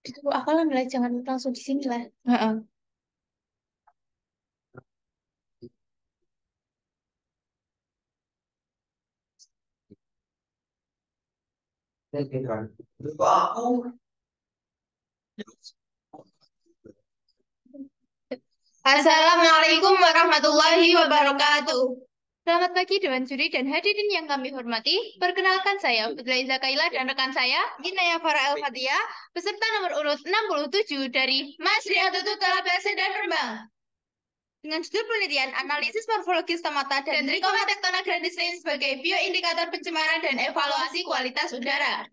Itu hafalan lah, jangan langsung di sini lah. Heeh. Assalamualaikum warahmatullahi wabarakatuh. Selamat pagi Dewan Juri dan hadirin yang kami hormati. Perkenalkan saya Fitri Zakaila dan rekan saya Ginaya Farah El-Fatia, peserta nomor urut 67 dari Mas Riyadudut Talabese dan Rembang. dengan judul penelitian analisis morfologi stomata Dan dan Trikoma Tektona Grandisline sebagai bioindikator pencemaran dan evaluasi kualitas udara.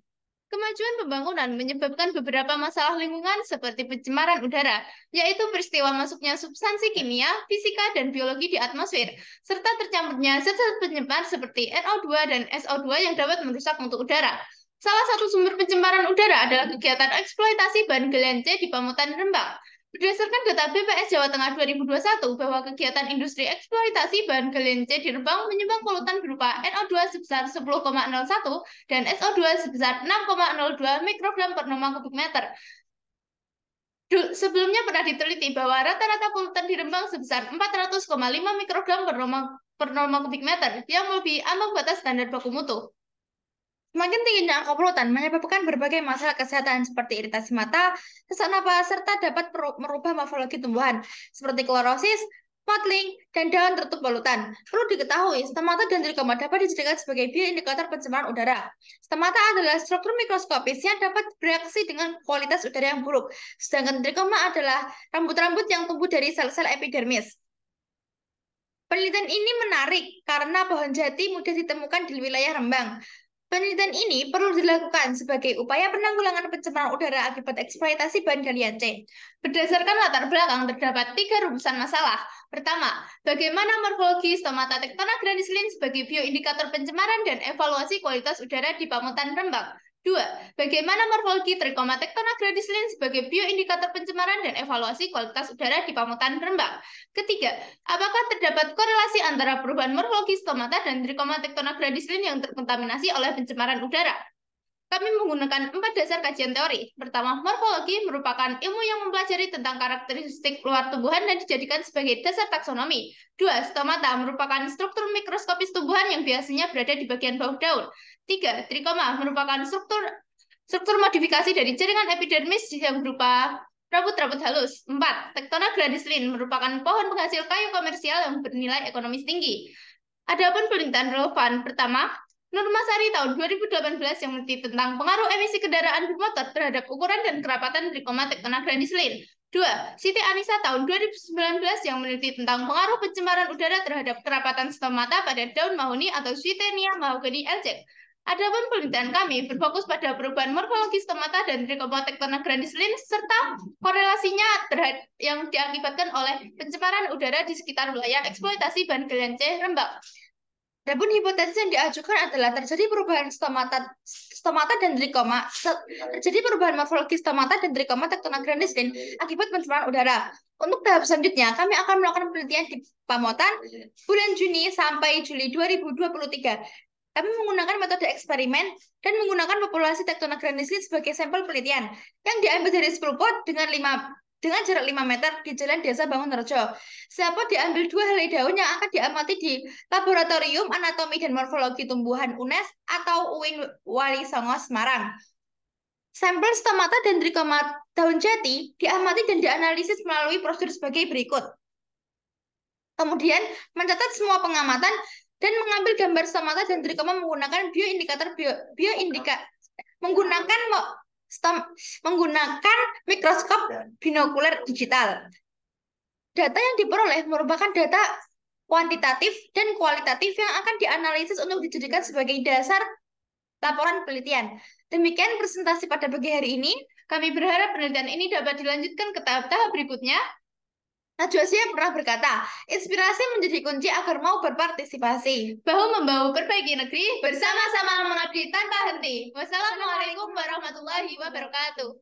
kemajuan pembangunan menyebabkan beberapa masalah lingkungan seperti pencemaran udara, yaitu peristiwa masuknya substansi kimia, fisika, dan biologi di atmosfer, serta tercampurnya zat-zat penyempat seperti NO2 dan SO2 yang dapat merusak mutu udara. Salah satu sumber pencemaran udara adalah kegiatan eksploitasi bahan galian C di Pamutan Rembang. Berdasarkan data BPS Jawa Tengah 2021, bahwa kegiatan industri eksploitasi bahan galian C di Rembang menyumbang polutan berupa NO2 sebesar 10,01 dan SO2 sebesar 6,02 mikrogram per norma kubik meter. Sebelumnya pernah diteliti bahwa rata-rata polutan di Rembang sebesar 400,5 mikrogram per norma kubik meter, yang melebihi ambang batas standar baku mutu. Semakin tingginya angka polutan menyebabkan berbagai masalah kesehatan seperti iritasi mata, sesak napas, serta dapat merubah morfologi tumbuhan seperti klorosis, mottling, dan daun tertutup polutan. Perlu diketahui, stomata dan trikoma dapat dijadikan sebagai bioindikator pencemaran udara. Stomata adalah struktur mikroskopis yang dapat bereaksi dengan kualitas udara yang buruk, sedangkan trikoma adalah rambut-rambut yang tumbuh dari sel-sel epidermis. Penelitian ini menarik karena pohon jati mudah ditemukan di wilayah Rembang. Penelitian ini perlu dilakukan sebagai upaya penanggulangan pencemaran udara akibat eksploitasi bahan galian C. Berdasarkan latar belakang, terdapat 3 rumusan masalah. Pertama, bagaimana morfologi stomata tektona grandisline sebagai bioindikator pencemaran dan evaluasi kualitas udara di Pamutan Rembang. 2. Bagaimana morfologi trikoma tektona grandisline sebagai bioindikator pencemaran dan evaluasi kualitas udara di Pamutan Rembang. Ketiga, apakah terdapat korelasi antara perubahan morfologi stomata dan trikoma tektona grandisline yang terkontaminasi oleh pencemaran udara? Kami menggunakan 4 dasar kajian teori. Pertama, morfologi merupakan ilmu yang mempelajari tentang karakteristik luar tumbuhan dan dijadikan sebagai dasar taksonomi. 2. Stomata merupakan struktur mikroskopis tumbuhan yang biasanya berada di bagian bawah daun. 3. Trikoma merupakan struktur modifikasi dari jaringan epidermis yang berupa rambut-rambut halus. 4. Tektona grandisline merupakan pohon penghasil kayu komersial yang bernilai ekonomis tinggi. Adapun penelitian relevan pertama, Nurmasari tahun 2018 yang meneliti tentang pengaruh emisi kendaraan bermotor terhadap ukuran dan kerapatan trikoma tektona grandisline. 2. Siti Anissa tahun 2019 yang meneliti tentang pengaruh pencemaran udara terhadap kerapatan stomata pada daun mahoni atau Swietenia mahogany LZ. Adapun penelitian kami berfokus pada perubahan morfologi stomata dan trikoma tektona grandisline serta korelasinya yang diakibatkan oleh pencemaran udara di sekitar wilayah eksploitasi bahan galian C Rembang. Adapun hipotesis yang diajukan adalah terjadi perubahan stomata dan trikoma, terjadi perubahan morfologi stomata dan trikoma tektona grandisline akibat pencemaran udara. Untuk tahap selanjutnya, kami akan melakukan penelitian di Pamotan bulan Juni sampai Juli 2023. Kami menggunakan metode eksperimen dan menggunakan populasi tektona grandisline sebagai sampel penelitian yang diambil dari 10 pot dengan jarak 5 meter di Jalan Desa Bangunrejo. Sampel diambil 2 helai daun yang akan diamati di Laboratorium Anatomi dan Morfologi Tumbuhan UNES atau UIN Wali Songo Semarang. Sampel stomata dan trikoma daun jati diamati dan dianalisis melalui prosedur sebagai berikut. Kemudian mencatat semua pengamatan dan mengambil gambar stomata dan trikoma menggunakan menggunakan mikroskop binokuler digital. Data yang diperoleh merupakan data kuantitatif dan kualitatif yang akan dianalisis untuk dijadikan sebagai dasar laporan penelitian. Demikian presentasi pada pagi hari ini. Kami berharap penelitian ini dapat dilanjutkan ke tahap-tahap berikutnya. Najwa Shihab pernah berkata, inspirasi menjadi kunci agar mau berpartisipasi. Bahu-membahu perbaiki negeri, bersama-sama mengabdi tanpa henti. Wassalamualaikum warahmatullahi wabarakatuh.